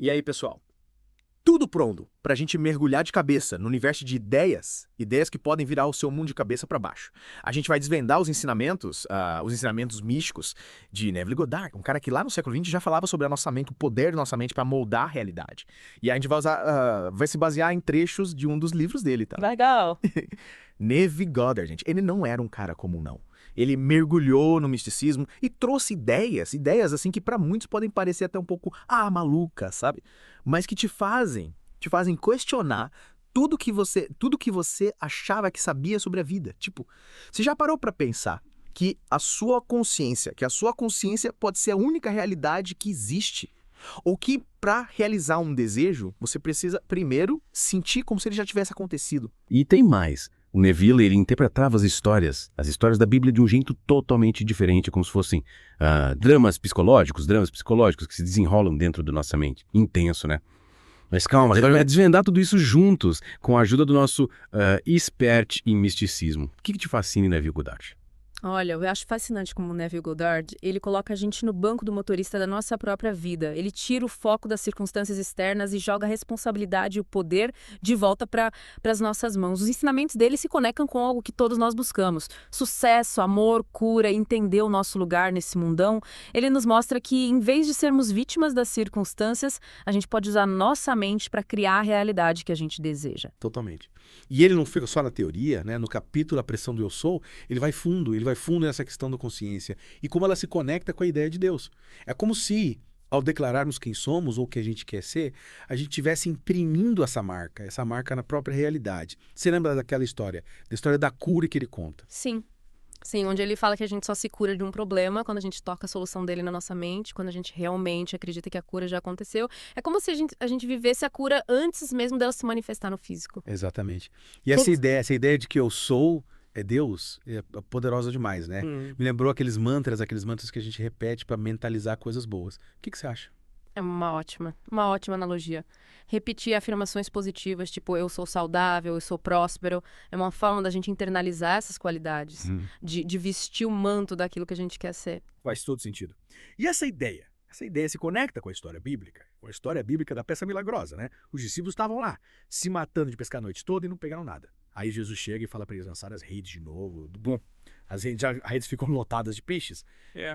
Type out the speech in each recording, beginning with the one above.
E aí, pessoal? Tudo pronto para a gente mergulhar de cabeça no universo de ideias que podem virar o seu mundo de cabeça para baixo. A gente vai desvendar os ensinamentos místicos de Neville Goddard, um cara que lá no século XX já falava sobre a nossa mente, o poder da nossa mente para moldar a realidade. E a gente vai se basear em trechos de um dos livros dele, tá? Legal. Neville Goddard, gente, ele não era um cara comum, não. Ele mergulhou no misticismo e trouxe ideias assim que para muitos podem parecer até um pouco, malucas, sabe? Mas que te fazem questionar tudo que você achava que sabia sobre a vida. Tipo, você já parou para pensar que a sua consciência pode ser a única realidade que existe? Ou que para realizar um desejo, você precisa primeiro sentir como se ele já tivesse acontecido. E tem mais. O Neville, ele interpretava as histórias da Bíblia de um jeito totalmente diferente, como se fossem dramas psicológicos que se desenrolam dentro da nossa mente. Intenso, né? Mas calma, a gente vai desvendar tudo isso juntos, com a ajuda do nosso expert em misticismo. O que te fascina em Neville Goddard? Olha, eu acho fascinante como o Neville Goddard, ele coloca a gente no banco do motorista da nossa própria vida. Ele tira o foco das circunstâncias externas e joga a responsabilidade e o poder de volta para as nossas mãos. Os ensinamentos dele se conectam com algo que todos nós buscamos. Sucesso, amor, cura, entender o nosso lugar nesse mundão. Ele nos mostra que, em vez de sermos vítimas das circunstâncias, a gente pode usar nossa mente para criar a realidade que a gente deseja. Totalmente. E ele não fica só na teoria, né? No capítulo A Pressão do Eu Sou, ele vai fundo nessa questão da consciência e como ela se conecta com a ideia de Deus. É como se, ao declararmos quem somos ou o que a gente quer ser, a gente estivesse imprimindo essa marca na própria realidade. Você lembra da história da cura que ele conta? Sim. Sim, onde ele fala que a gente só se cura de um problema quando a gente toca a solução dele na nossa mente, quando a gente realmente acredita que a cura já aconteceu. É como se a gente vivesse a cura antes mesmo dela se manifestar no físico. Exatamente. E essa ideia de que eu sou é Deus, é poderosa demais, né? Me lembrou aqueles mantras que a gente repete para mentalizar coisas boas. O que você acha? É uma ótima analogia. Repetir afirmações positivas, tipo, eu sou saudável, eu sou próspero, é uma forma da gente internalizar essas qualidades, de vestir o manto daquilo que a gente quer ser. Faz todo sentido. E essa ideia se conecta com a história bíblica da peça milagrosa, né? Os discípulos estavam lá, se matando de pescar a noite toda e não pegaram nada. Aí Jesus chega e fala para eles lançarem as redes de novo. Bom, as redes ficam lotadas de peixes.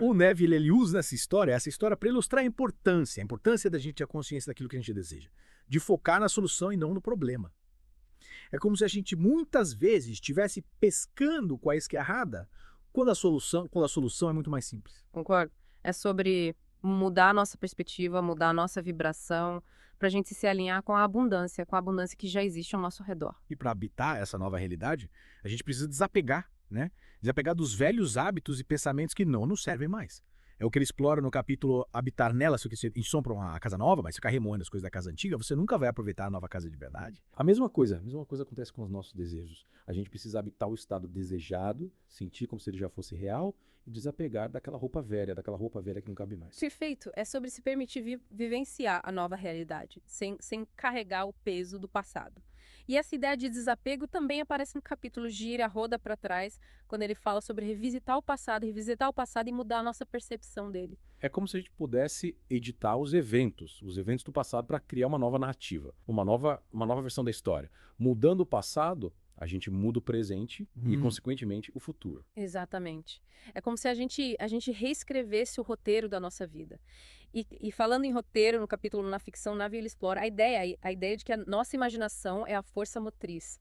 O Neville, ele usa essa história para ilustrar a importância da gente ter a consciência daquilo que a gente deseja. De focar na solução e não no problema. É como se a gente muitas vezes estivesse pescando com a isca errada, quando a solução é muito mais simples. Concordo? É sobre mudar a nossa perspectiva, mudar a nossa vibração, para a gente se alinhar com a abundância que já existe ao nosso redor. E para habitar essa nova realidade, a gente precisa desapegar, né? Desapegar dos velhos hábitos e pensamentos que não nos servem mais. É o que ele explora no capítulo Habitar Nela, se você para uma casa nova, mas ficar remoendo as coisas da casa antiga, você nunca vai aproveitar a nova casa de verdade. A mesma coisa acontece com os nossos desejos. A gente precisa habitar o estado desejado, sentir como se ele já fosse real e desapegar daquela roupa velha que não cabe mais. Perfeito. É sobre se permitir vivenciar a nova realidade, sem carregar o peso do passado. E essa ideia de desapego também aparece no capítulo Gira a Roda para Trás, quando ele fala sobre revisitar o passado e mudar a nossa percepção dele. É como se a gente pudesse editar os eventos do passado para criar uma nova narrativa, uma nova versão da história. Mudando o passado, a gente muda o presente e, consequentemente, o futuro. Exatamente. É como se a gente reescrevesse o roteiro da nossa vida. E falando em roteiro, no capítulo Na Ficção, Neville explora a ideia de que a nossa imaginação é a força motriz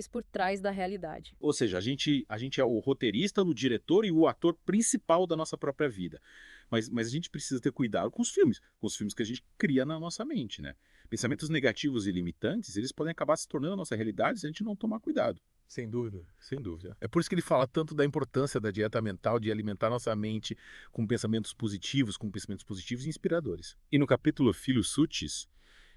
por trás da realidade. Ou seja, a gente é o roteirista, o diretor e o ator principal da nossa própria vida. Mas a gente precisa ter cuidado com os filmes que a gente cria na nossa mente, né? Pensamentos negativos e limitantes, eles podem acabar se tornando a nossa realidade se a gente não tomar cuidado. Sem dúvida, sem dúvida. É por isso que ele fala tanto da importância da dieta mental, de alimentar nossa mente com pensamentos positivos e inspiradores. E no capítulo Filhos Sutis,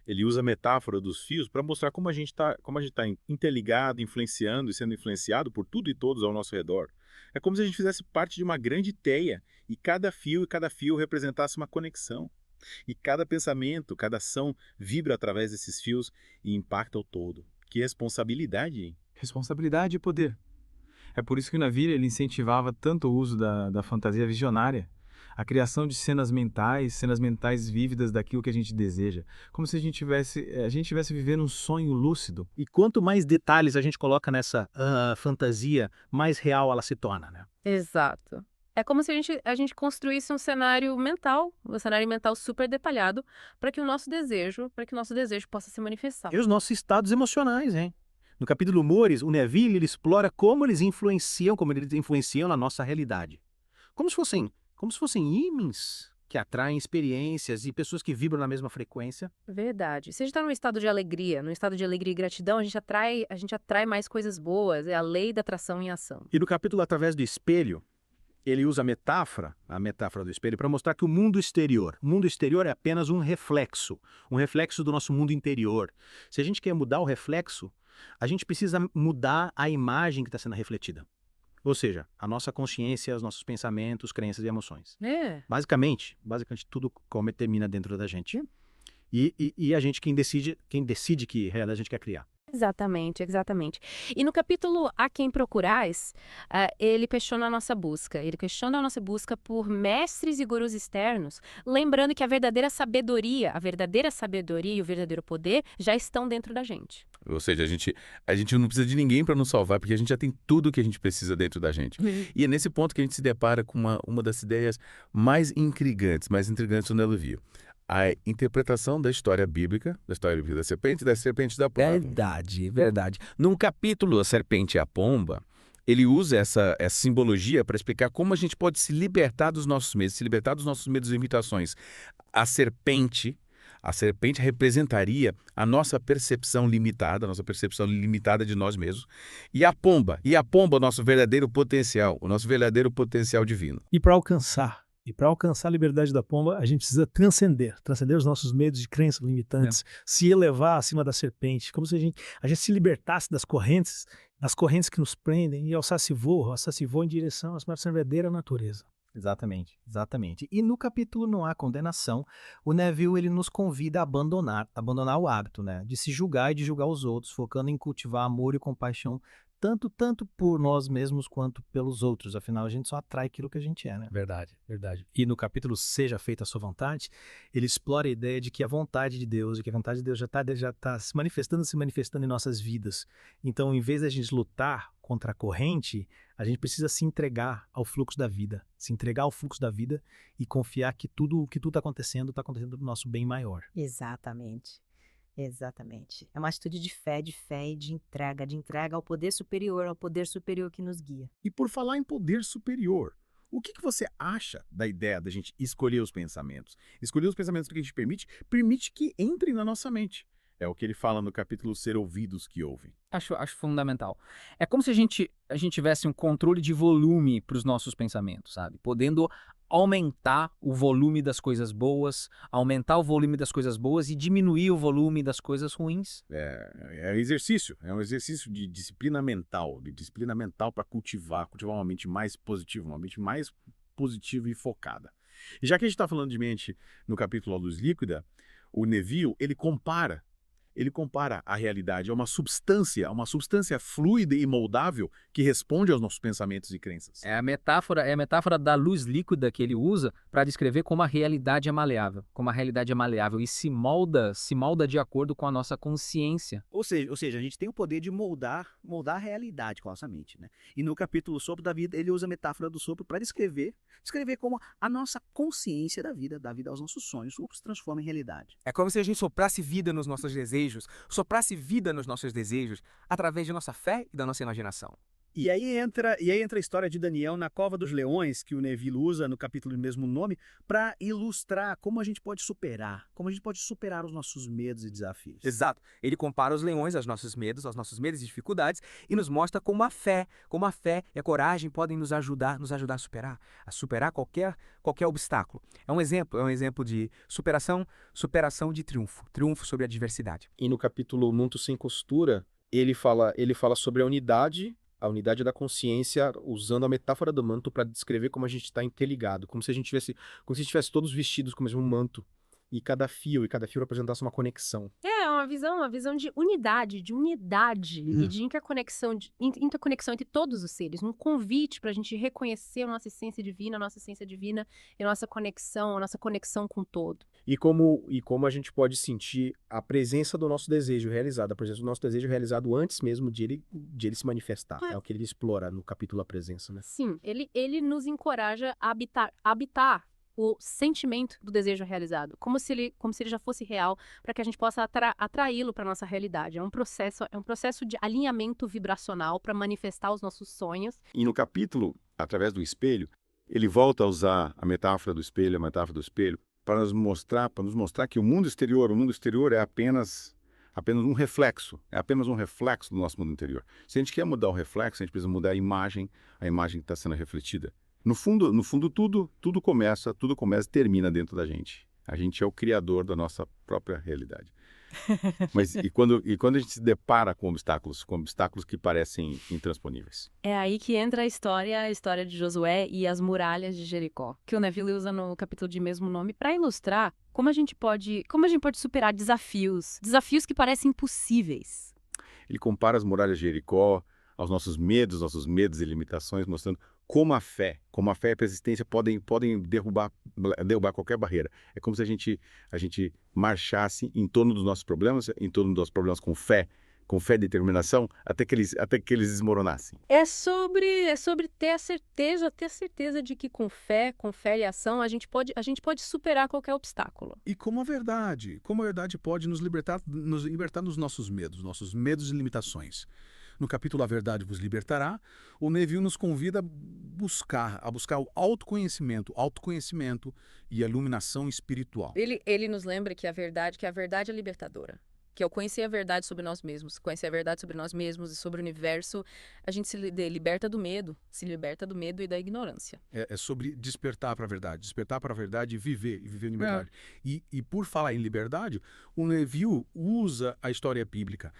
ele usa a metáfora dos fios para mostrar como a gente está interligado, influenciando e sendo influenciado por tudo e todos ao nosso redor. É como se a gente fizesse parte de uma grande teia e cada fio representasse uma conexão. E cada pensamento, cada ação vibra através desses fios e impacta o todo. Que responsabilidade, hein? Responsabilidade e poder. É por isso que o Neville ele incentivava tanto o uso da fantasia visionária. a criação de cenas mentais vívidas daquilo que a gente deseja, como se a gente tivesse vivendo um sonho lúcido. E quanto mais detalhes a gente coloca nessa fantasia, mais real ela se torna, né? Exato. É como se a gente construísse um cenário mental super detalhado para que o nosso desejo possa se manifestar. E os nossos estados emocionais, hein? No capítulo Humores, o Neville ele explora como eles influenciam na nossa realidade. Como se fossem ímãs que atraem experiências e pessoas que vibram na mesma frequência. Verdade. Se a gente está num estado de alegria e gratidão, a gente atrai mais coisas boas. É a lei da atração em ação. E no capítulo Através do Espelho, ele usa a metáfora do espelho, para mostrar que o mundo exterior é apenas um reflexo do nosso mundo interior. Se a gente quer mudar o reflexo, a gente precisa mudar a imagem que está sendo refletida. Ou seja, a nossa consciência, os nossos pensamentos, crenças e emoções. É. Basicamente tudo termina dentro da gente. E a gente quem decide que realidade a gente quer criar. Exatamente. E no capítulo A Quem Procurais, ele questiona a nossa busca. Ele questiona a nossa busca por mestres e gurus externos, lembrando que a verdadeira sabedoria e o verdadeiro poder já estão dentro da gente. Ou seja, a gente não precisa de ninguém para nos salvar, porque a gente já tem tudo o que a gente precisa dentro da gente. E é nesse ponto que a gente se depara com uma das ideias mais intrigantes do Neville. A interpretação da história bíblica da serpente e da serpente da pomba. Verdade. Num capítulo A Serpente e a Pomba, ele usa essa simbologia para explicar como a gente pode se libertar dos nossos medos e limitações. A serpente representaria a nossa percepção limitada de nós mesmos. E a pomba, o nosso verdadeiro potencial divino. E para alcançar a liberdade da pomba, a gente precisa transcender os nossos medos e crenças limitantes, se elevar acima da serpente, como se a gente se libertasse das correntes que nos prendem e alçasse voo em direção à nossa verdadeira natureza. Exatamente. E no capítulo Não Há Condenação, o Neville ele nos convida a abandonar o hábito, né, de se julgar e de julgar os outros, focando em cultivar amor e compaixão tanto por nós mesmos quanto pelos outros. Afinal, a gente só atrai aquilo que a gente é, né? Verdade. E no capítulo Seja Feita a Sua Vontade, ele explora a ideia de que a vontade de Deus já está se manifestando em nossas vidas. Então, em vez de a gente lutar contra a corrente, a gente precisa se entregar ao fluxo da vida. E confiar que tudo o que está acontecendo para o nosso bem maior. Exatamente. É uma atitude de fé e de entrega ao poder superior que nos guia. E por falar em poder superior, o que você acha da ideia da gente escolher os pensamentos? Escolher os pensamentos que a gente permite que entrem na nossa mente. É o que ele fala no capítulo Ser Ouvidos que Ouvem. Acho fundamental. É como se a gente tivesse um controle de volume para os nossos pensamentos, sabe? Podendo aumentar o volume das coisas boas, e diminuir o volume das coisas ruins. É um exercício de disciplina mental, para cultivar uma mente mais positiva, e focada. E já que a gente está falando de mente no capítulo A Luz Líquida, o Neville, ele compara a realidade a uma substância fluida e moldável que responde aos nossos pensamentos e crenças. É a metáfora da luz líquida que ele usa para descrever como a realidade é maleável, e se molda de acordo com a nossa consciência. Ou seja, a gente tem o poder de moldar a realidade com a nossa mente, né? E no capítulo Sopro da Vida, ele usa a metáfora do sopro para descrever como a nossa consciência da vida aos nossos sonhos, o sopro se transforma em realidade. É como se a gente soprasse vida nos nossos desejos, através de nossa fé e da nossa imaginação. E aí entra a história de Daniel na Cova dos Leões, que o Neville usa no capítulo do mesmo nome, para ilustrar como a gente pode superar os nossos medos e desafios. Exato. Ele compara os leões aos nossos medos e dificuldades e nos mostra como a fé e a coragem podem nos ajudar a superar qualquer obstáculo. É um exemplo de superação de triunfo sobre a adversidade. E no capítulo Mundo Sem Costura, ele fala sobre a unidade da consciência, usando a metáfora do manto para descrever como a gente está interligado, como se a gente tivesse todos vestidos com o mesmo manto, e cada fio representasse uma conexão. É uma visão de unidade e de interconexão entre todos os seres. Um convite para a gente reconhecer a nossa essência divina e a nossa conexão com o todo. E como a gente pode sentir a presença do nosso desejo realizado, a presença do nosso desejo realizado antes mesmo de ele se manifestar. É o que ele explora no capítulo A Presença, né? Sim, ele nos encoraja a habitar o sentimento do desejo realizado, como se ele já fosse real, para que a gente possa atraí-lo para nossa realidade. É um processo de alinhamento vibracional para manifestar os nossos sonhos. E no capítulo, através do espelho, ele volta a usar a metáfora do espelho, para nos mostrar que o mundo exterior é apenas um reflexo, do nosso mundo interior. Se a gente quer mudar o reflexo, a gente precisa mudar a imagem que está sendo refletida. No fundo, tudo começa e termina dentro da gente. A gente é o criador da nossa própria realidade. Mas e quando a gente se depara com obstáculos que parecem intransponíveis? É aí que entra a história de Josué e as muralhas de Jericó, que o Neville usa no capítulo de mesmo nome para ilustrar como a gente pode superar desafios que parecem impossíveis. Ele compara as muralhas de Jericó aos nossos medos e limitações, mostrando como a fé e a persistência podem derrubar qualquer barreira. É como se a gente marchasse em torno dos nossos problemas, com fé e determinação, até que eles desmoronassem. É sobre ter a certeza de que com fé e ação, a gente pode superar qualquer obstáculo. E como a verdade pode nos libertar dos nossos medos e limitações. No capítulo A Verdade Vos Libertará, o Neville nos convida a buscar o autoconhecimento e a iluminação espiritual. Ele nos lembra que a verdade é libertadora. Que ao conhecer a verdade sobre nós mesmos e sobre o universo, a gente se liberta do medo e da ignorância. É sobre despertar para a verdade e viver em liberdade. E por falar em liberdade, o Neville usa a história bíblica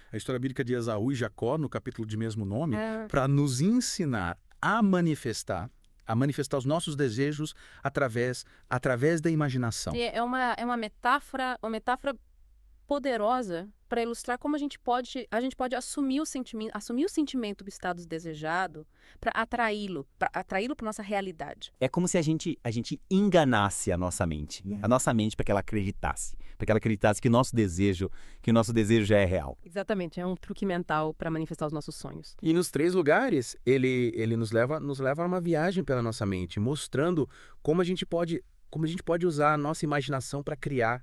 de Esaú e Jacó, no capítulo de mesmo nome, para nos ensinar a manifestar os nossos desejos através da imaginação. É uma metáfora poderosa para ilustrar como a gente pode assumir o sentimento do estado desejado para atraí-lo para nossa realidade. É como se a gente enganasse a nossa mente para que ela acreditasse que o nosso desejo já é real. Exatamente, é um truque mental para manifestar os nossos sonhos. E nos 3 lugares, ele nos leva a uma viagem pela nossa mente, mostrando como a gente pode usar a nossa imaginação para criar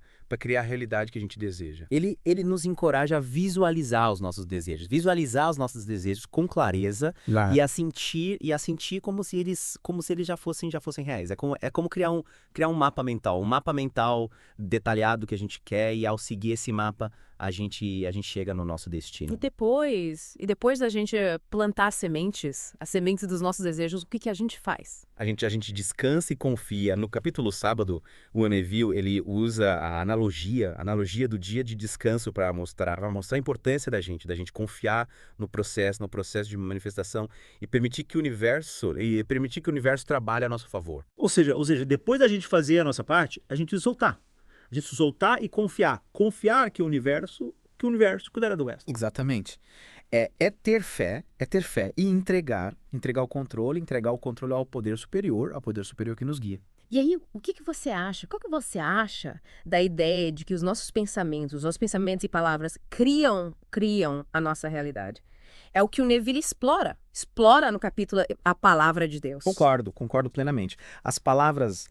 a realidade que a gente deseja. Ele nos encoraja a visualizar os nossos desejos com clareza e a sentir como se eles já fossem reais. É como criar um mapa mental detalhado que a gente quer, e ao seguir esse mapa a gente chega no nosso destino. E depois da gente plantar as sementes dos nossos desejos, o que a gente faz? A gente descansa e confia. No capítulo sábado, o Neville, ele usa a analogia do dia de descanso para mostrar a importância da gente confiar no processo de manifestação e permitir que o universo trabalhe a nosso favor. Ou seja, depois da gente fazer a nossa parte, a gente soltar. A gente soltar e confiar. Confiar que o universo cuidará do resto. Exatamente. É ter fé e entregar o controle ao poder superior que nos guia. E aí, o que você acha? Qual que você acha da ideia de que os nossos pensamentos e palavras criam a nossa realidade? É o que o Neville explora no capítulo A Palavra de Deus. Concordo plenamente. As palavras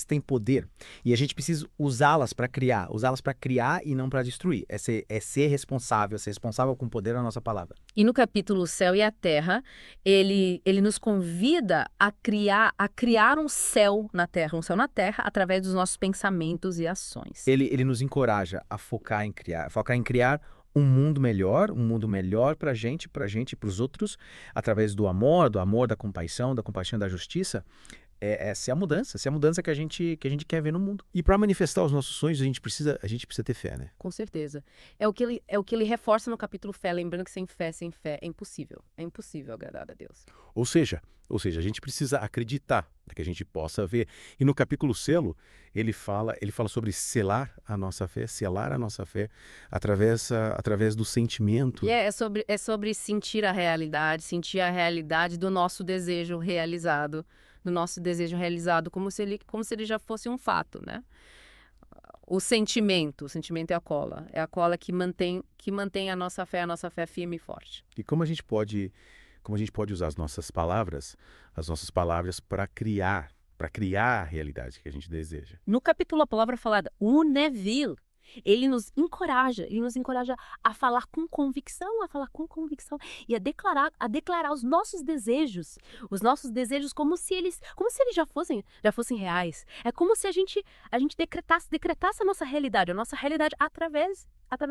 têm poder e a gente precisa usá-las para criar e não para destruir. É ser responsável com o poder da nossa palavra. E no capítulo O Céu e a Terra, ele nos convida a criar um céu na Terra através dos nossos pensamentos e ações. Ele nos encoraja a focar em criar um mundo melhor pra gente e pros outros, através do amor, da compaixão, da justiça, essa é a mudança que a gente quer ver no mundo. E para manifestar os nossos sonhos, a gente precisa ter fé, né? Com certeza. É o que ele reforça no capítulo fé, lembrando que sem fé é impossível. É impossível agradar a Deus. Ou seja, a gente precisa acreditar para que a gente possa ver. E no capítulo selo, ele fala sobre selar a nossa fé através do sentimento. E é sobre sentir a realidade do nosso desejo realizado, como se ele já fosse um fato, né? O sentimento é a cola que mantém a nossa fé firme e forte. E como a gente pode usar as nossas palavras para criar a realidade que a gente deseja. No capítulo, a palavra falada, o Neville, ele nos encoraja a falar com convicção e a declarar os nossos desejos como se eles já fossem reais. É como se a gente decretasse a nossa realidade através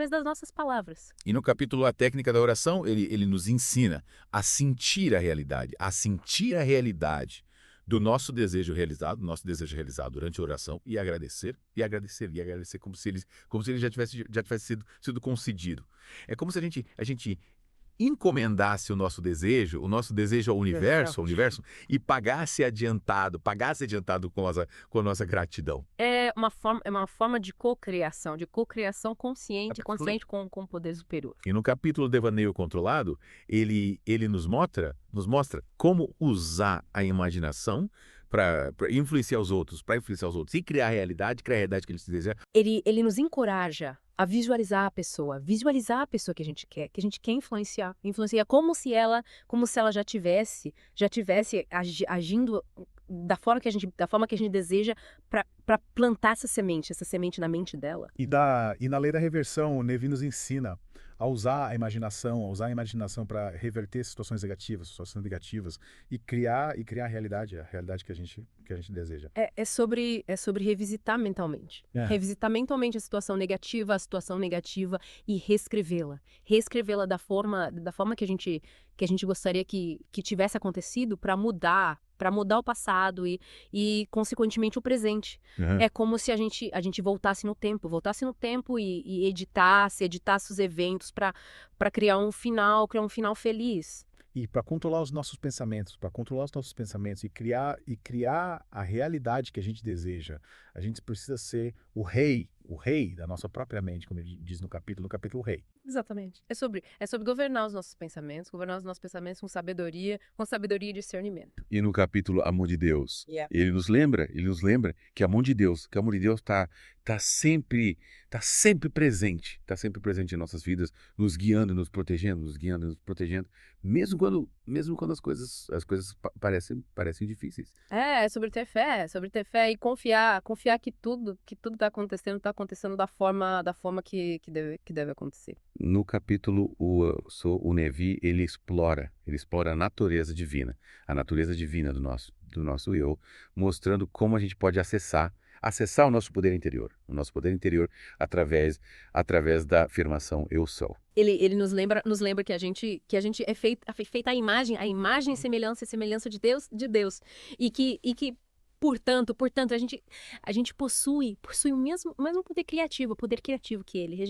das nossas palavras. E no capítulo A Técnica da Oração, ele nos ensina a sentir a realidade do nosso desejo realizado durante a oração e agradecer como se ele já tivesse sido concedido. É como se a gente encomendasse o nosso desejo ao universo, e pagasse adiantado com a nossa gratidão. É uma forma de cocriação consciente com o poder superior. E no capítulo Devaneio Controlado, ele nos mostra como usar a imaginação para influenciar os outros e criar a realidade que ele se deseja. Ele nos encoraja a visualizar a pessoa que a gente quer influenciar como se ela já tivesse agindo da forma que a gente deseja para plantar essa semente na mente dela. E na lei da reversão, o Neville nos ensina a usar a imaginação para reverter situações negativas e criar a realidade que a gente deseja. É sobre revisitar mentalmente. Revisitar mentalmente a situação negativa e reescrevê-la da forma que a gente gostaria que tivesse acontecido para mudar o passado e consequentemente o presente. Uhum. É como se a gente voltasse no tempo e editasse os eventos para criar um final feliz. E para controlar os nossos pensamentos, e criar a realidade que a gente deseja, a gente precisa ser o rei da nossa própria mente, como ele diz no capítulo rei. Exatamente. É sobre governar os nossos pensamentos com sabedoria e discernimento. E no capítulo Amor de Deus, Yeah. ele nos lembra que a mão de Deus tá sempre presente em nossas vidas, nos guiando, nos protegendo, mesmo quando as coisas parecem difíceis. É sobre ter fé e confiar que tudo está acontecendo da forma que deve acontecer. No capítulo o Nevi, ele explora a natureza divina do nosso eu, mostrando como a gente pode acessar o nosso poder interior, através da afirmação eu sou. Ele nos lembra que a gente é feita a imagem e semelhança de Deus e que portanto a gente possui o mesmo poder criativo que ele.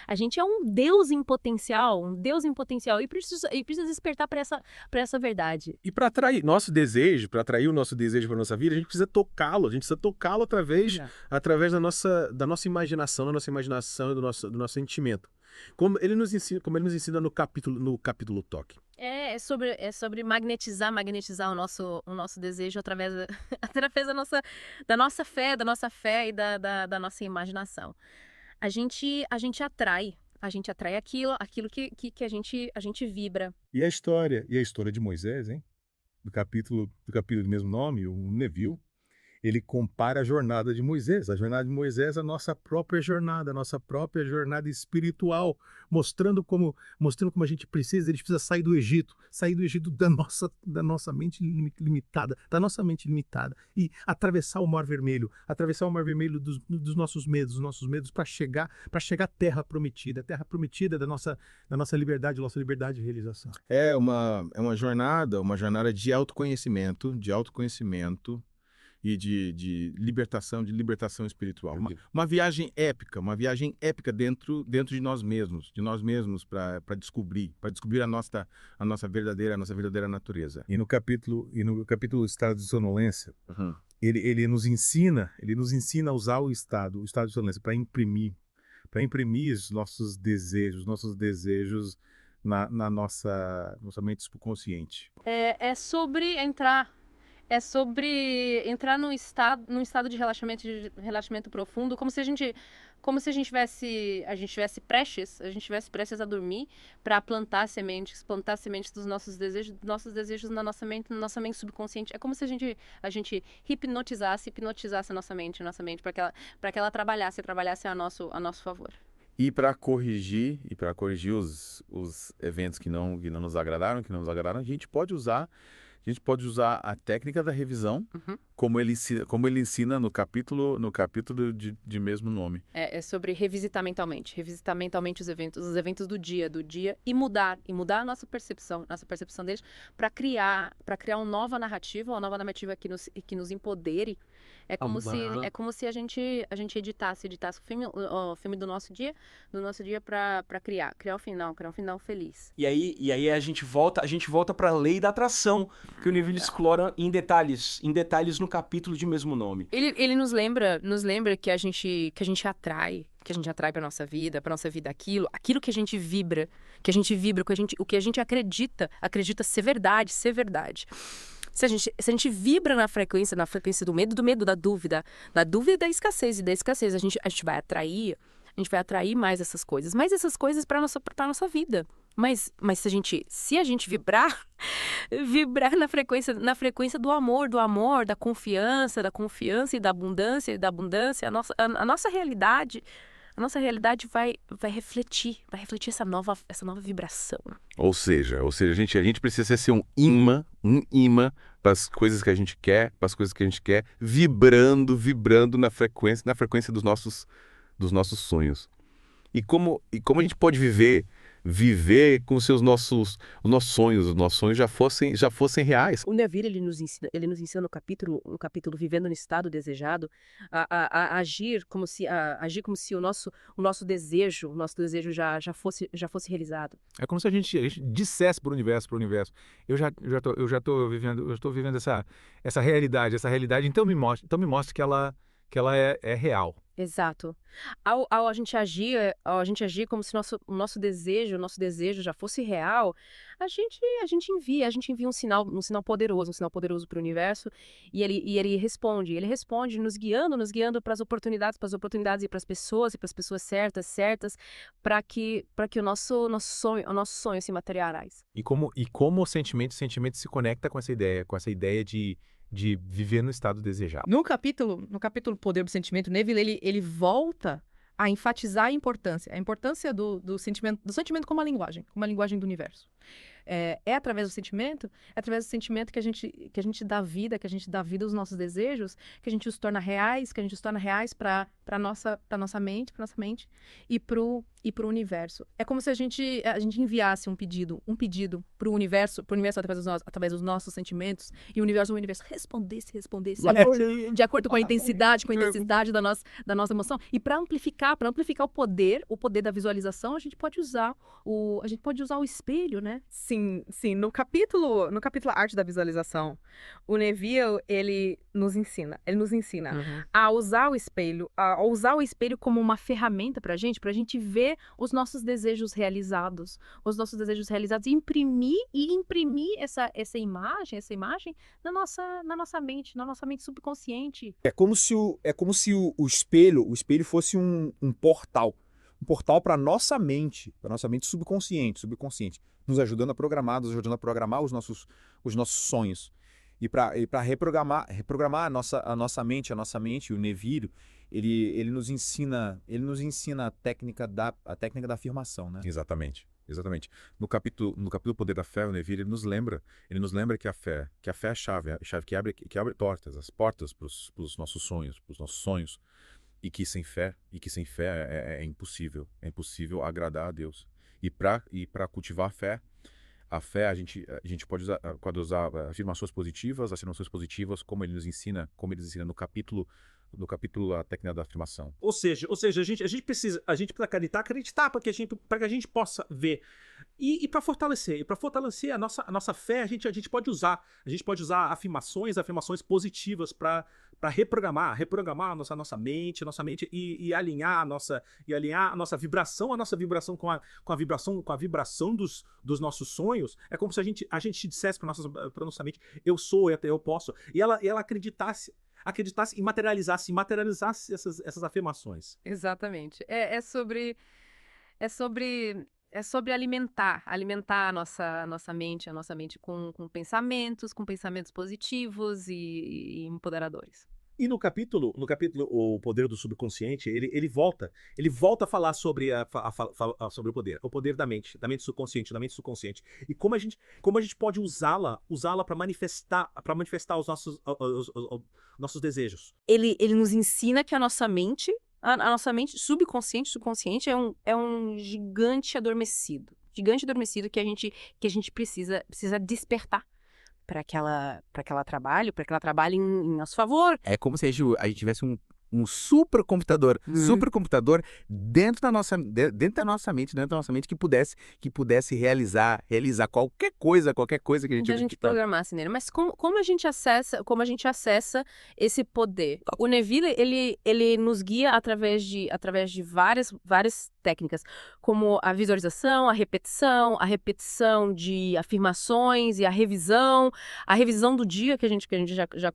A gente é um Deus em potencial e precisa despertar para essa verdade. E para atrair o nosso desejo para a nossa vida, a gente precisa tocá-lo. Através da nossa imaginação, e do nosso sentimento. Como ele nos ensina no capítulo Toque. É sobre magnetizar o nosso desejo através da nossa fé e da nossa imaginação. A gente atrai aquilo que a gente vibra. E a história de Moisés, hein? Do capítulo do mesmo nome, o Neville, ele compara a jornada de Moisés. A jornada de Moisés é a nossa própria jornada espiritual, mostrando como a gente precisa sair do Egito da nossa mente limitada, e atravessar o Mar Vermelho, dos nossos medos para chegar à terra prometida da nossa liberdade e realização. É uma jornada de autoconhecimento, e de libertação espiritual. Uma viagem épica dentro de nós mesmos para descobrir a nossa verdadeira natureza. E no capítulo Estado de Sonolência, ele nos ensina a usar o estado de sonolência para imprimir os nossos desejos na nossa mente subconsciente. É sobre entrar num estado de relaxamento profundo, como se a gente tivesse prestes a dormir para plantar sementes dos nossos desejos na nossa mente subconsciente. É como se a gente hipnotizasse a nossa mente para que ela trabalhasse a nosso favor. E para corrigir os eventos que não nos agradaram, a gente pode usar a técnica da revisão, como ele ensina no capítulo de mesmo nome. É sobre revisitar mentalmente os eventos do dia, e mudar a nossa percepção deles para criar uma nova narrativa que nos empodere. É como se a gente editasse o filme do nosso dia para criar um final feliz. E aí a gente volta para a lei da atração, que o Neville explora em detalhes no capítulo de mesmo nome. Ele nos lembra que a gente atrai para nossa vida aquilo que a gente vibra, o que a gente acredita ser verdade. Se a gente vibra na frequência do medo, da dúvida e da escassez, a gente vai atrair mais essas coisas para nossa vida. Mas se a gente vibrar na frequência do amor, da confiança e da abundância, a nossa realidade vai refletir essa nova vibração. Ou seja, a gente precisa ser um imã para as coisas que a gente quer, vibrando na frequência dos nossos sonhos. E como a gente pode viver com os nossos sonhos já fossem reais. O Neville, ele nos ensina no capítulo Vivendo no Estado Desejado, a agir como se o nosso desejo já fosse realizado. É como se a gente dissesse para o universo, eu estou vivendo essa realidade, então me mostre que ela é real. Exato. Ao a gente agir como se o nosso desejo já fosse real, a gente envia um sinal poderoso para o universo, e ele responde nos guiando para as oportunidades e para as pessoas certas, para que o nosso sonho se materialize. E como o sentimento se conecta com essa ideia de viver no estado desejado. No capítulo Poder do Sentimento, Neville ele volta a enfatizar a importância do sentimento como uma linguagem do universo. É através do sentimento que a gente dá vida, aos nossos desejos, que a gente os torna reais, para nossa mente e pro universo. É como se a gente enviasse um pedido pro universo através dos nossos sentimentos, e o universo respondesse de acordo com a intensidade da nossa emoção. E para amplificar o poder da visualização, a gente pode usar o espelho, né? Sim, no capítulo Arte da Visualização, o Neville, ele nos ensina a usar o espelho como uma ferramenta pra gente ver os nossos desejos realizados, e imprimir essa imagem na nossa mente subconsciente. É como se o espelho fosse um portal para nossa mente subconsciente, nos ajudando a programar os nossos sonhos. E para reprogramar a nossa mente, o Neville, ele nos ensina a técnica da afirmação, né? Exatamente. No capítulo Poder da Fé, o Neville ele nos lembra que a fé é a chave que abre as portas para os nossos sonhos, e que sem fé é impossível agradar a Deus. E para cultivar a fé, a fé, a gente pode usar, pode usar afirmações positivas, como ele nos ensina, no capítulo A Técnica da Afirmação. Ou seja, a gente precisa acreditar para que a gente possa ver. E para fortalecer a nossa fé, a gente pode usar afirmações positivas para reprogramar a nossa mente e alinhar a nossa vibração com a vibração dos nossos sonhos. É como se a gente dissesse para nossa mente, eu sou, eu posso, e ela acreditasse e materializasse essas afirmações. Exatamente. É sobre alimentar a nossa mente com pensamentos positivos e empoderadores. E no capítulo O Poder do Subconsciente, ele volta a falar sobre sobre o poder da mente subconsciente, e como a gente pode usá-la para manifestar os nossos desejos. Ele nos ensina que a nossa mente subconsciente é um gigante adormecido que a gente precisa despertar para que ela trabalhe em nosso favor. É como se a gente tivesse um supercomputador dentro da nossa mente que pudesse realizar qualquer coisa que a gente programasse nele. Mas como a gente acessa esse poder? O Neville, ele nos guia através de várias técnicas, como a visualização, a repetição de afirmações e a revisão do dia que a gente já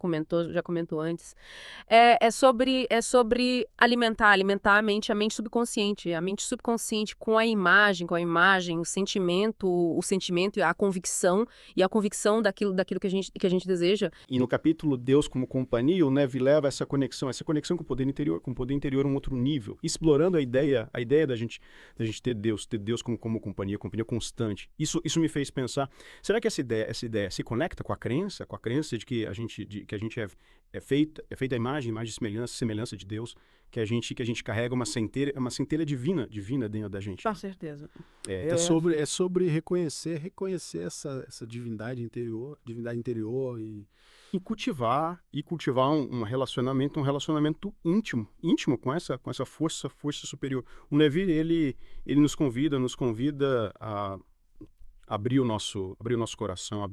comentou antes. É sobre alimentar a mente subconsciente. A mente subconsciente com a imagem, o sentimento e a convicção daquilo que a gente deseja. E no capítulo Deus como Companhia, o Neville leva essa conexão com o poder interior a um outro nível, explorando a ideia da gente ter Deus como companhia constante. Isso me fez pensar, será que essa ideia se conecta com a crença de que a gente é feita a imagem e semelhança de Deus, que a gente carrega uma centelha divina dentro da gente. Com certeza. É sobre reconhecer essa divindade interior e cultivar um relacionamento íntimo com essa força superior. O Neville, ele nos convida a abrir o nosso coração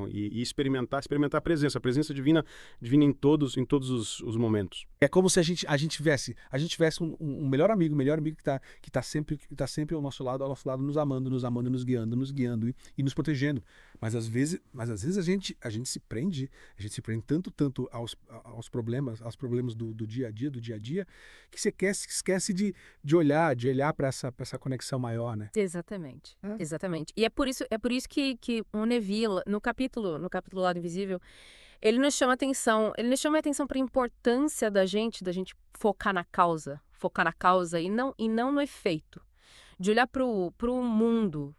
e experimentar a presença divina em todos os momentos. É como se a gente tivesse um melhor amigo que tá sempre ao nosso lado, nos amando, nos guiando e nos protegendo. Mas às vezes a gente se prende tanto aos problemas do dia a dia, que você esquece de olhar para essa conexão maior, né? Exatamente. E é por isso que o Neville, no capítulo Lado Invisível, ele nos chama atenção para a importância da gente focar na causa e não no efeito. De olhar para o mundo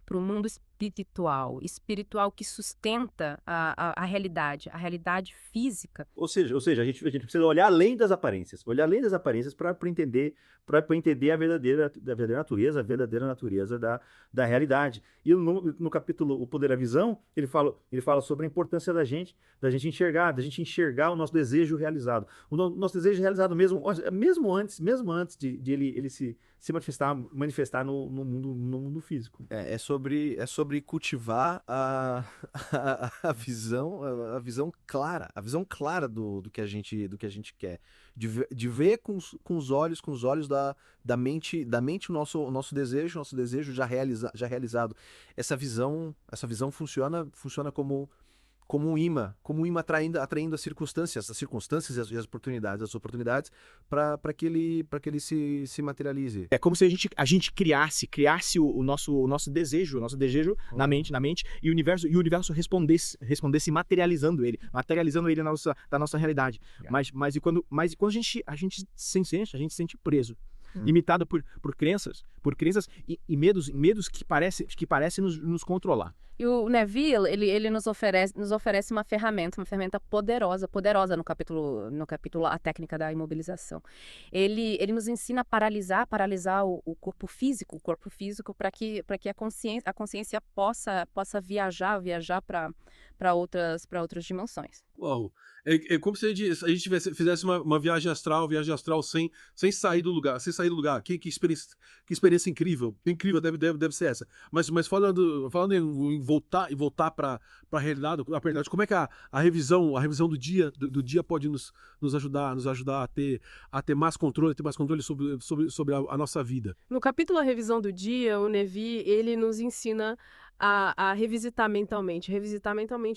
espiritual que sustenta a realidade física. Ou seja, a gente precisa olhar além das aparências para entender a verdadeira natureza da realidade. E no capítulo O Poder da Visão, ele fala sobre a importância da gente enxergar o nosso desejo realizado. O nosso desejo realizado mesmo antes de ele se manifestar no mundo físico. É sobre cultivar a visão clara do que a gente quer, de ver com os olhos da mente o nosso desejo já realizado. Essa visão funciona como um imã atraindo as circunstâncias e as oportunidades para que ele se materialize. É como se a gente criasse o nosso desejo na mente, e o universo respondesse materializando ele da nossa realidade. Mas quando a gente se sente preso. imitado por crenças e medos que parecem nos controlar. E o Neville, ele nos oferece uma ferramenta poderosa no capítulo A Técnica da Imobilização. Ele nos ensina a paralisar o corpo físico para que a consciência possa viajar para outras dimensões. Uau. É como se a gente fizesse uma viagem astral sem sair do lugar. Que experiência incrível. Incrível deve ser essa. Mas falando em voltar para a realidade, como é que a revisão do dia pode nos ajudar a ter mais controle, sobre a nossa vida? No capítulo A Revisão do Dia, o Neville, ele nos ensina a revisitar mentalmente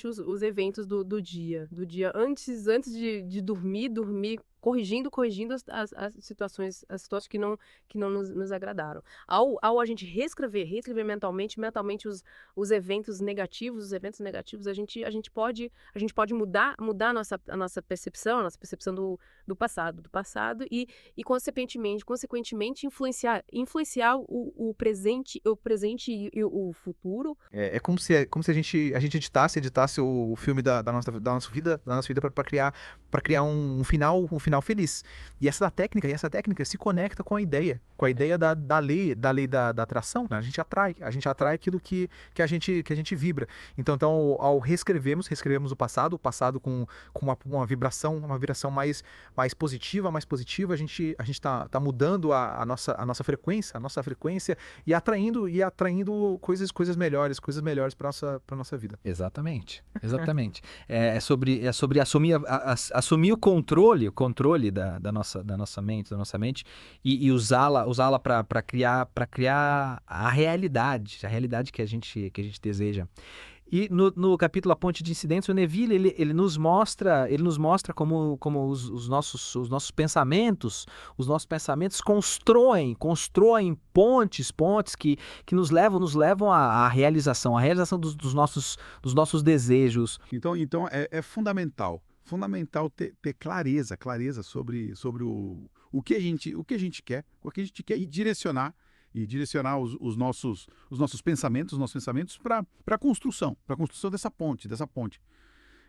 os eventos do dia antes de dormir corrigindo as situações que não nos agradaram. Ao a gente reescrever mentalmente os eventos negativos, a gente pode mudar a nossa percepção do passado e consequentemente influenciar o presente e o futuro. É como se a gente editasse o filme da nossa vida para criar um final feliz. E essa técnica se conecta com a ideia da lei da atração, né? A gente atrai aquilo que a gente vibra. Então ao reescrevemos o passado com uma vibração mais positiva, a gente tá mudando a nossa frequência e atraindo coisas melhores para nossa vida. Exatamente. É sobre assumir o controle da nossa mente e usá-la para criar a realidade que a gente deseja. E no capítulo A Ponte de Incidentes, o Neville ele nos mostra como os nossos pensamentos constroem pontes que nos levam à realização dos nossos desejos. Então é fundamental ter clareza sobre o que a gente quer e direcionar os nossos pensamentos para a construção dessa ponte.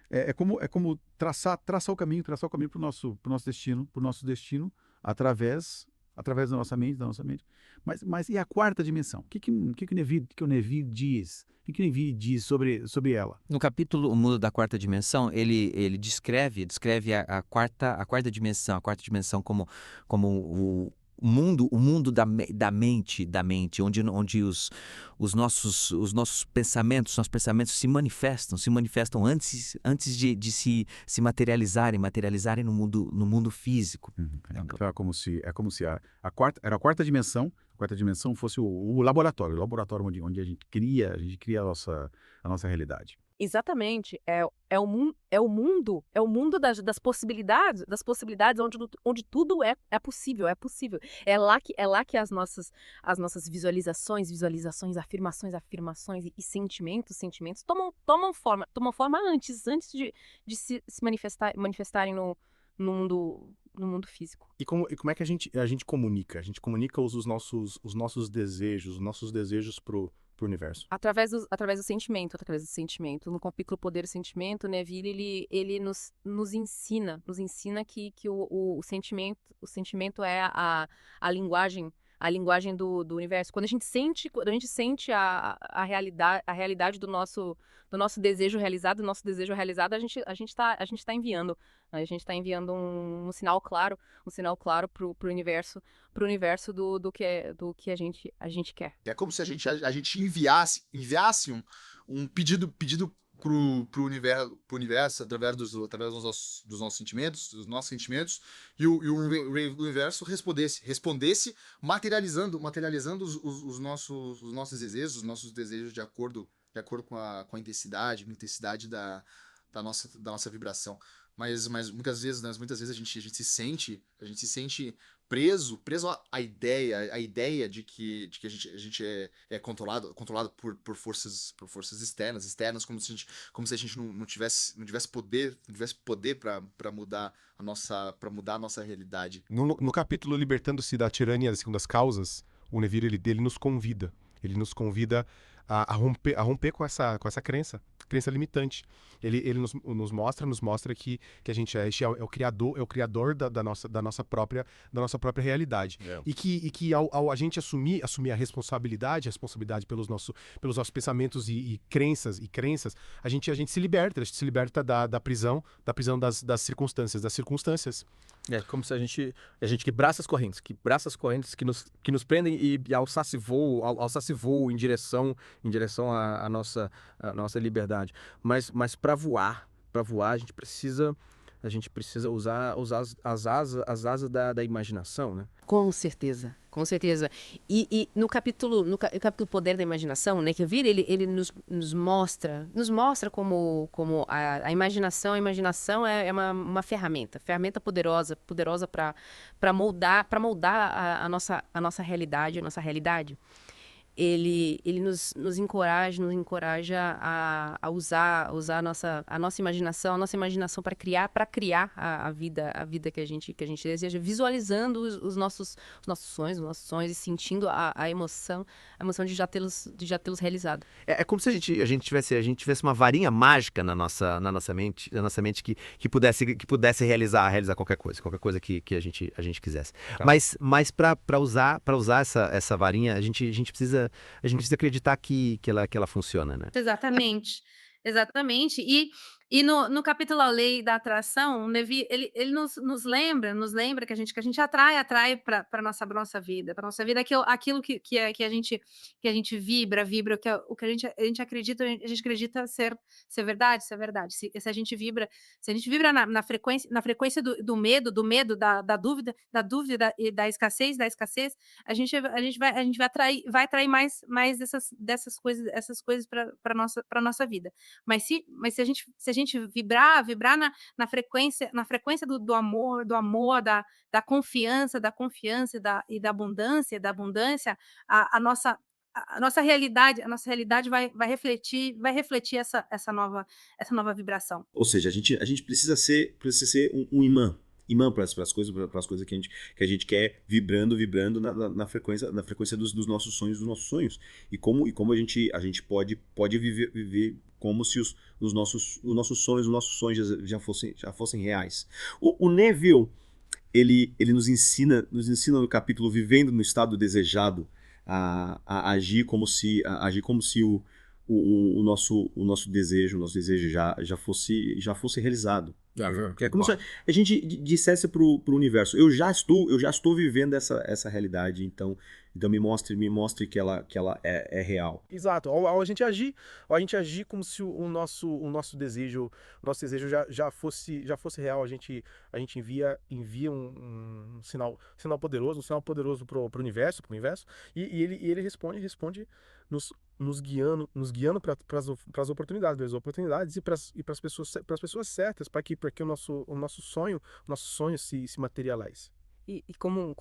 É como traçar o caminho para o nosso destino através da nossa mente. Mas e a quarta dimensão? O que o Neville diz? O que o Neville diz sobre ela? No capítulo O Mundo da Quarta Dimensão, ele descreve a quarta dimensão como o mundo da mente, onde os nossos pensamentos se manifestam antes de se materializarem no mundo físico. Então é como se a quarta dimensão fosse o laboratório onde a gente cria a nossa realidade. Exatamente, é o mundo das possibilidades, onde tudo é possível. É lá que as nossas visualizações, afirmações e sentimentos tomam forma antes de se manifestarem no mundo físico. E como é que a gente comunica? A gente comunica os nossos desejos pro universo. Através do sentimento. No capítulo Poder e Sentimento, Neville ele nos ensina que o sentimento é a linguagem do universo. Quando a gente sente a realidade do nosso desejo realizado, a gente está enviando. A gente está enviando um sinal claro pro universo do que a gente quer. É como se a gente enviasse um pedido pro universo através dos nossos sentimentos e o universo respondesse materializando os nossos desejos de acordo com a intensidade da nossa vibração. Mas muitas vezes a gente se sente preso à ideia de que a gente é controlado por forças externas, como se a gente não tivesse poder para mudar a nossa realidade. No capítulo Libertando-se da Tirania das Segundas Causas, o Neville ele nos convida. Ele nos convida a romper com essa crença limitante. Ele nos mostra que a gente é o criador da nossa própria realidade. E que ao a gente assumir a responsabilidade pelos nossos pensamentos e crenças, a gente se liberta da prisão das circunstâncias. É como se a gente quebrasse as correntes que nos prendem e alçasse voo em direção à nossa liberdade. Mas para voar a gente precisa usar as asas da imaginação, né? Com certeza. E no capítulo Poder da Imaginação, né, que ele nos mostra como a imaginação é uma ferramenta poderosa para moldar a nossa realidade, Ele nos encoraja a usar a nossa imaginação para criar a vida que a gente deseja, visualizando os nossos sonhos e sentindo a emoção de já tê-los realizado. É como se a gente tivesse uma varinha mágica na nossa mente que pudesse realizar qualquer coisa que a gente quisesse. Tá. Mas para usar essa varinha, a gente precisa acreditar que ela funciona, né? Exatamente. E no capítulo A Lei da Atração, o Neville, ele nos lembra que a gente atrai para a nossa vida, aquilo que a gente vibra, o que a gente acredita ser verdade. Se a gente vibra na frequência do medo, da dúvida e da escassez, a gente vai atrair mais dessas coisas para nossa vida. Mas se a gente vibrar na frequência do amor, da confiança e da abundância, a nossa realidade vai refletir essa nova vibração. Ou seja, a gente precisa ser um imã para as coisas que a gente quer, vibrando na frequência dos nossos sonhos, e como a gente pode viver como se os nossos sonhos já fossem reais. O Neville, ele nos ensina no capítulo Vivendo no Estado Desejado a agir como se o nosso desejo já fosse realizado. É como se a gente dissesse pro universo: eu já estou vivendo essa realidade, então me mostre que ela é real. Exato. Ao a gente agir como se o nosso desejo já fosse real, a gente envia um sinal poderoso pro universo, e ele responde nos guiando para as oportunidades e para as pessoas certas, para que o nosso sonho se materialize. E como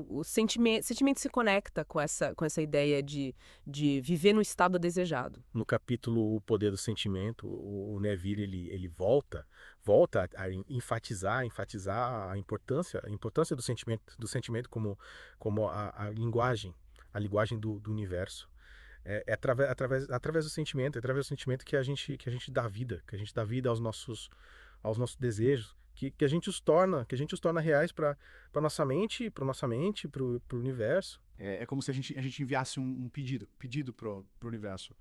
o sentimento se conecta com essa ideia de viver no estado desejado. No capítulo O Poder do Sentimento, o Neville ele volta a enfatizar a importância do sentimento como a linguagem do universo. É através do sentimento, que a gente dá vida aos nossos desejos, que a gente os torna reais para nossa mente, para o universo. É como se a gente enviasse um pedido pro universo.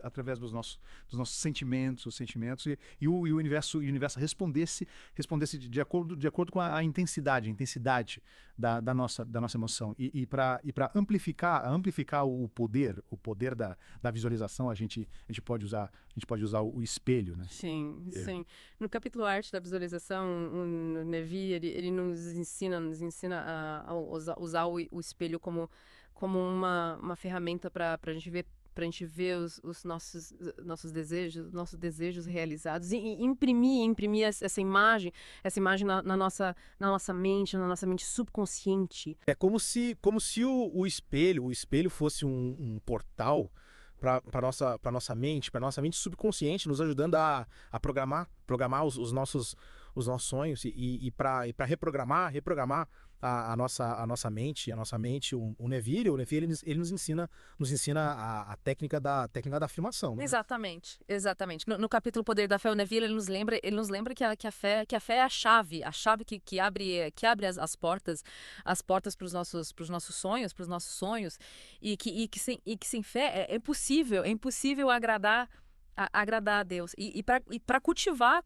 Através dos nossos sentimentos, e o universo respondesse de acordo com a intensidade da nossa emoção, e para amplificar o poder da visualização, a gente pode usar o espelho, né? Sim. No capítulo Arte da Visualização, o Neville ele nos ensina a usar o espelho como uma ferramenta para a gente ver ver os nossos desejos realizados e imprimir essa imagem na nossa mente subconsciente. É como se o espelho fosse um portal para nossa mente subconsciente, nos ajudando a programar os nossos sonhos e para reprogramar a nossa mente, o Neville ele nos ensina a técnica da afirmação, né? Exatamente. No capítulo Poder da Fé, o Neville ele nos lembra que a fé é a chave que abre as portas para os nossos sonhos e que sem fé é impossível agradar a Deus. E para cultivar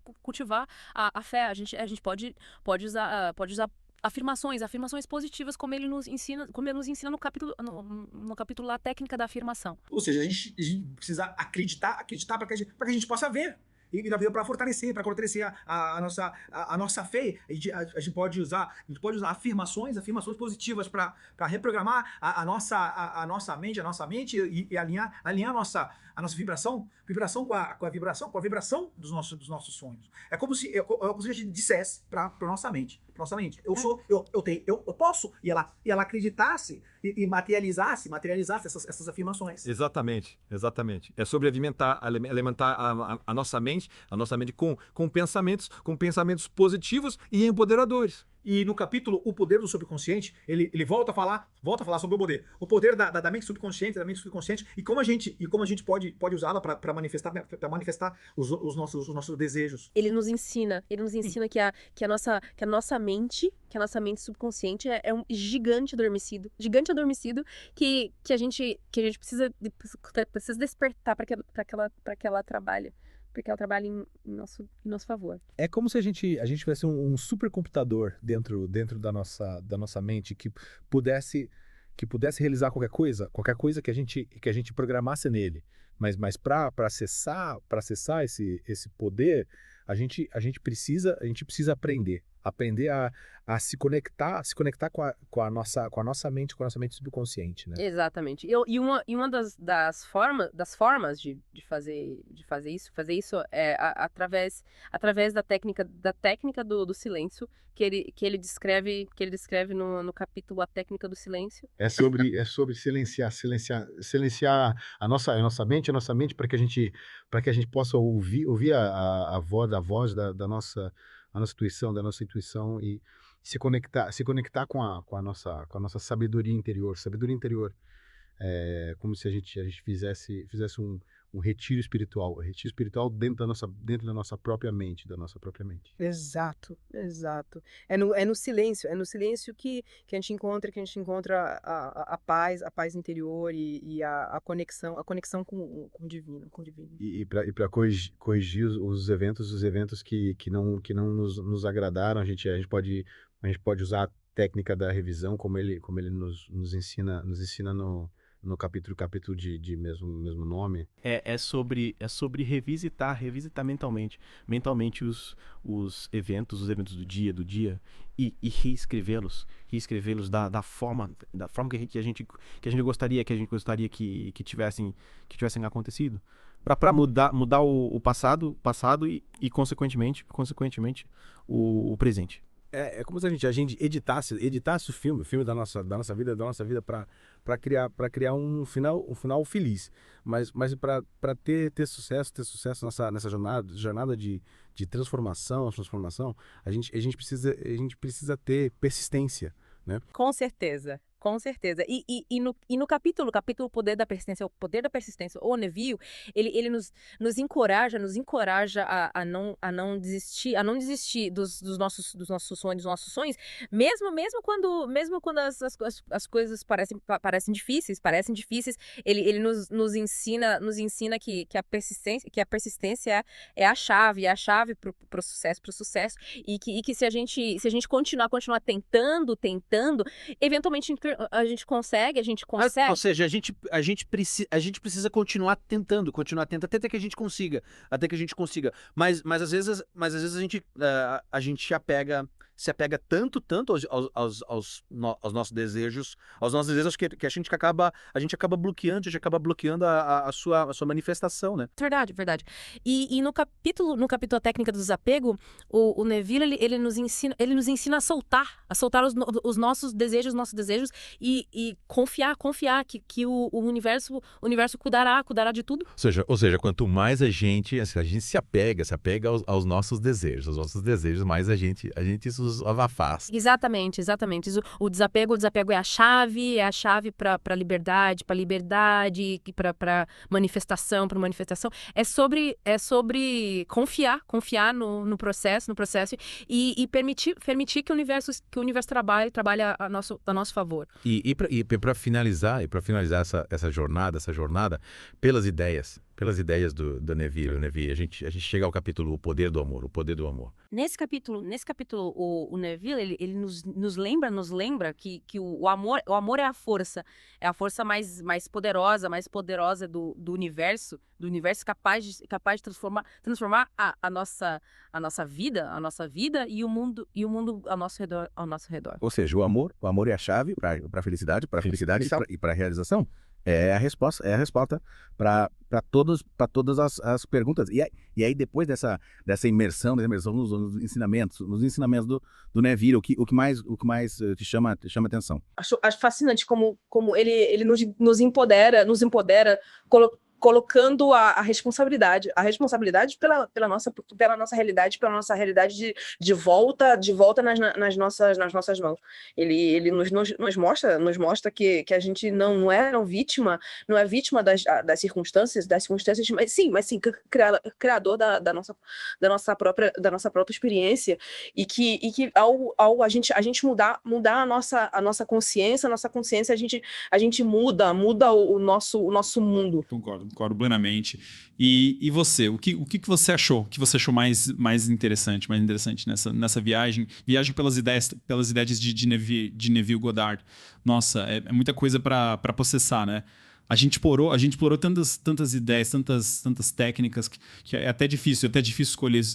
a fé, a gente pode usar afirmações positivas, como ele nos ensina no capítulo lá, a técnica da afirmação. Ou seja, a gente precisa acreditar para que a gente possa ver. E na vida para fortalecer a nossa fé. A gente pode usar afirmações positivas para reprogramar a nossa mente e alinhar a nossa vibração com a vibração dos nossos sonhos. É como se a gente dissesse para nossa mente, eu posso, e ela acreditasse e materializasse essas afirmações. Exatamente. É sobre alimentar a nossa mente com pensamentos positivos e empoderadores. E no capítulo O Poder do Subconsciente, ele volta a falar sobre o poder da mente subconsciente, e como a gente pode usá-la para manifestar os nossos desejos. Ele nos ensina que a nossa mente subconsciente é um gigante adormecido que a gente precisa despertar para que ela trabalhe. Porque ela trabalha em nosso favor. É como se a gente tivesse um supercomputador dentro da nossa mente que pudesse realizar qualquer coisa que a gente programasse nele. Mas para acessar esse poder, a gente precisa aprender a se conectar com a nossa mente subconsciente, né? Exatamente. E uma das formas de fazer isso é através da técnica do silêncio que ele descreve no capítulo A Técnica do Silêncio. É sobre silenciar a nossa mente para que a gente possa ouvir a voz da nossa intuição e se conectar com a nossa sabedoria interior. Sabedoria interior é como se a gente fizesse um retiro espiritual dentro da nossa própria mente, Exato. É no silêncio que a gente encontra a paz interior e a conexão com o divino. E para corrigir os eventos que não nos agradaram, a gente pode usar a técnica da revisão, como ele nos ensina no capítulo de mesmo nome. É sobre revisitar mentalmente os eventos do dia e reescrevê-los da forma que a gente gostaria que tivessem acontecido, para mudar o passado e consequentemente o presente. É como se a gente editasse o filme da nossa vida para criar um final feliz, mas para ter sucesso nessa jornada de transformação, a gente precisa ter persistência, né? Com certeza. E no capítulo O Poder da Persistência, o Neville, ele nos encoraja a não desistir dos nossos sonhos, mesmo quando as coisas parecem difíceis, ele nos ensina que a persistência é a chave pro sucesso, e que se a gente continuar tentando, eventualmente a gente consegue. Ou seja, a gente precisa continuar tentando até que a gente consiga. Mas às vezes a gente se apega se apega tanto aos nossos desejos, que a gente acaba bloqueando a sua manifestação, né? Verdade, verdade. E no capítulo A Técnica do Desapego, o Neville, ele nos ensina a soltar os nossos desejos e confiar que o universo cuidará de tudo. Ou seja, quanto mais a gente se apega aos nossos desejos, mais a gente os afasta. Exatamente. O desapego é a chave para liberdade, para manifestação. É sobre confiar no processo e permitir que o universo trabalhe a nosso favor. E para finalizar essa jornada pelas ideias do Neville, a gente chega ao capítulo O Poder do Amor. Nesse capítulo, o Neville, ele nos lembra que o amor é a força mais poderosa do universo capaz de transformar a nossa vida e o mundo ao nosso redor. Ou seja, o amor é a chave para a felicidade e para a realização. É a resposta para todas as perguntas. E aí, depois dessa imersão nos ensinamentos do Neville, o que mais te chama atenção? Acho fascinante como ele nos empodera, colocando a responsabilidade pela nossa realidade de volta nas nossas mãos. Ele nos mostra que a gente não é vítima das circunstâncias, mas sim criador da nossa própria experiência, e que ao a gente mudar a nossa consciência, a gente muda o nosso mundo. Concordo plenamente. E você, o que você achou? O que você achou mais interessante nessa viagem? Viagem pelas ideias de Neville Goddard. Nossa, é muita coisa para processar, né? A gente explorou tantas ideias, tantas técnicas que é até difícil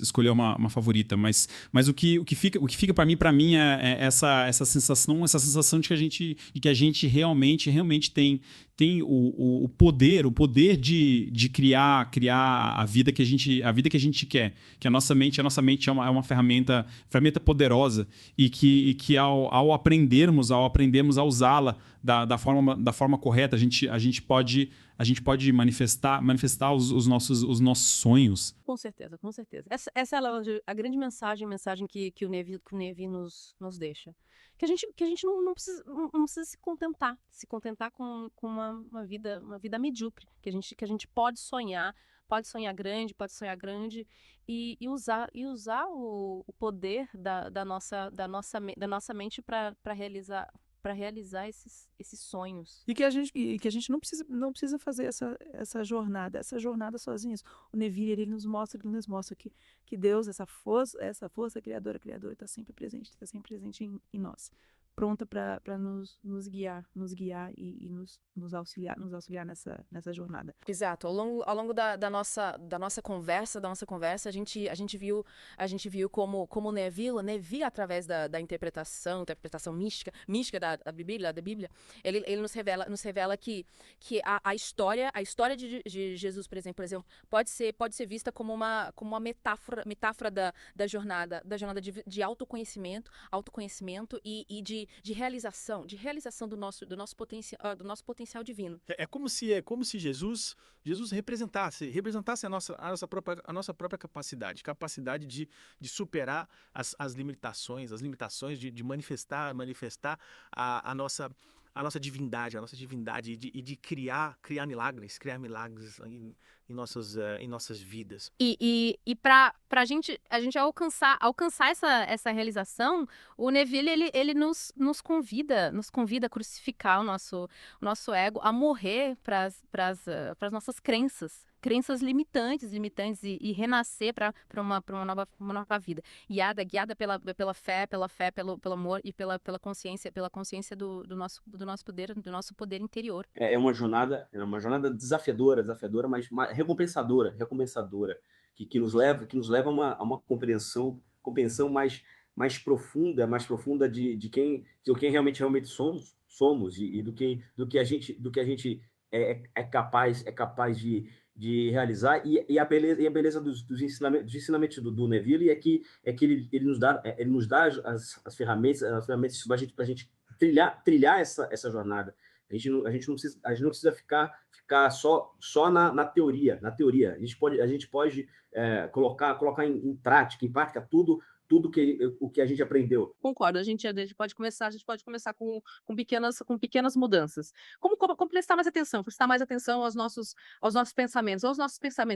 escolher uma favorita, mas o que fica para mim é essa sensação de que a gente realmente tem o poder de criar a vida que a gente quer, que a nossa mente é uma ferramenta poderosa e que ao aprendermos a usá-la da forma correta, a gente pode manifestar os nossos sonhos. Com certeza. Essa é a grande mensagem que o Neville nos deixa. Que a gente não precisa se contentar com uma vida medíocre, que a gente pode sonhar grande e usar o poder da nossa mente para realizar esses sonhos. E que a gente não precisa fazer essa jornada sozinhos. O Neville, ele nos mostra que Deus, essa força criadora está sempre presente em nós, pronta para nos guiar e nos auxiliar nessa jornada. Exato. Ao longo da nossa conversa, a gente viu como o Neville, através da interpretação mística da Bíblia, ele nos revela que a história de Jesus, por exemplo, pode ser vista como uma metáfora da jornada de autoconhecimento e de realização do nosso potencial divino. É como se Jesus representasse a nossa própria capacidade de superar as limitações de manifestar a nossa divindade e de criar milagres em nossas vidas. E pra gente alcançar essa realização, o Neville ele nos convida a crucificar o nosso ego, a morrer para as nossas crenças limitantes e renascer para uma nova vida, guiada pela fé, pelo amor e pela consciência do nosso poder interior. É uma jornada desafiadora, mas recompensadora, que nos leva a uma compreensão mais profunda de quem realmente somos e do que a gente é capaz de realizar e a beleza dos ensinamentos do Neville é que ele nos dá as ferramentas para a gente trilhar essa jornada. A gente não precisa ficar só na teoria. A gente pode colocar em prática tudo o que a gente aprendeu. Concordo, a gente pode começar com pequenas mudanças. Como prestar mais atenção aos nossos pensamentos,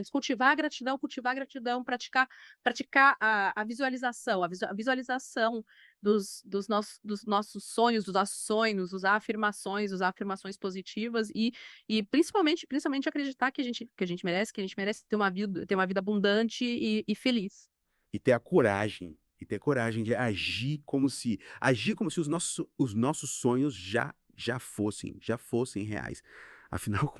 cultivar a gratidão, praticar a visualização, a visualização dos nossos sonhos, usar afirmações positivas e principalmente acreditar que a gente merece ter uma vida abundante e feliz. E ter a coragem. E ter coragem de agir como se os nossos sonhos já fossem reais. Afinal,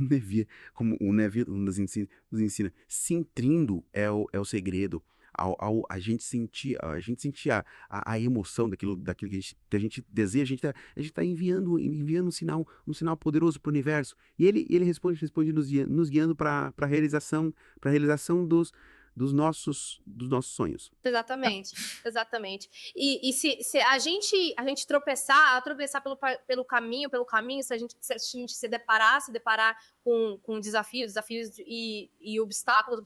como o Neville nos ensina, se intrindo é o segredo. Ao a gente sentir a emoção daquilo que a gente deseja, a gente tá enviando um sinal poderoso para o universo. E ele responde nos guiando para a realização dos nossos sonhos. Exatamente. E se a gente tropeçar pelo caminho, se a gente se deparar com desafios e obstáculos,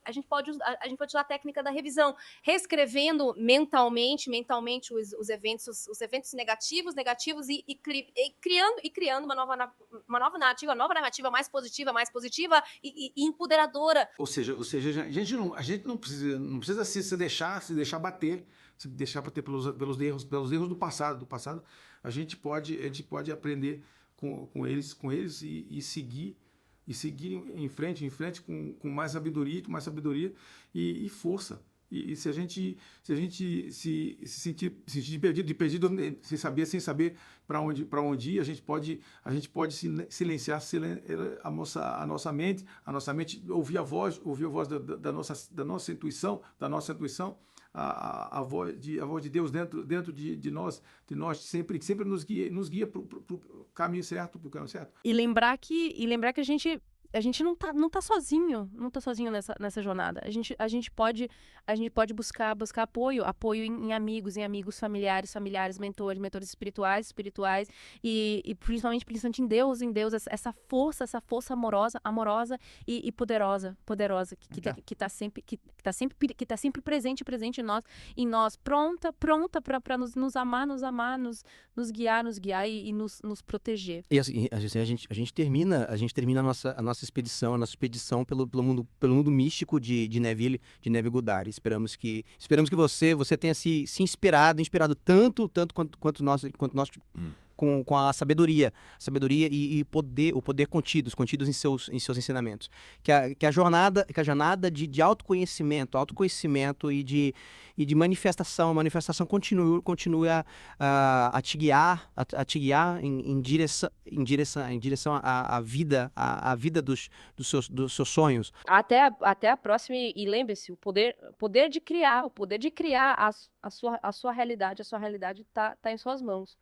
a gente pode usar a técnica da revisão, reescrevendo mentalmente os eventos negativos e criando uma nova narrativa mais positiva e empoderadora. Ou seja, a gente não precisa se deixar bater pelos erros do passado. A gente pode aprender com eles e seguir em frente com mais sabedoria e força. E se a gente se sentir perdido, sem saber para onde ir, a gente pode silenciar a nossa mente, ouvir a voz da nossa intuição, a voz de Deus dentro de nós sempre nos guia para o caminho certo, E lembrar que a gente não tá sozinho, nessa jornada. A gente pode buscar apoio em amigos, familiares, mentores espirituais e principalmente em Deus, essa força amorosa e poderosa que tá sempre presente em nós, pronta para nos amar, nos guiar e nos proteger. E assim, a gente termina a nossa expedição pelo mundo místico de Neville Goddard. Esperamos que você tenha se inspirado tanto quanto nós com a sabedoria e o poder contidos em seus ensinamentos. Que a jornada de autoconhecimento e de manifestação continue a te guiar em direção à vida dos seus sonhos. Até a próxima, e lembre-se, o poder de criar a sua realidade está em suas mãos.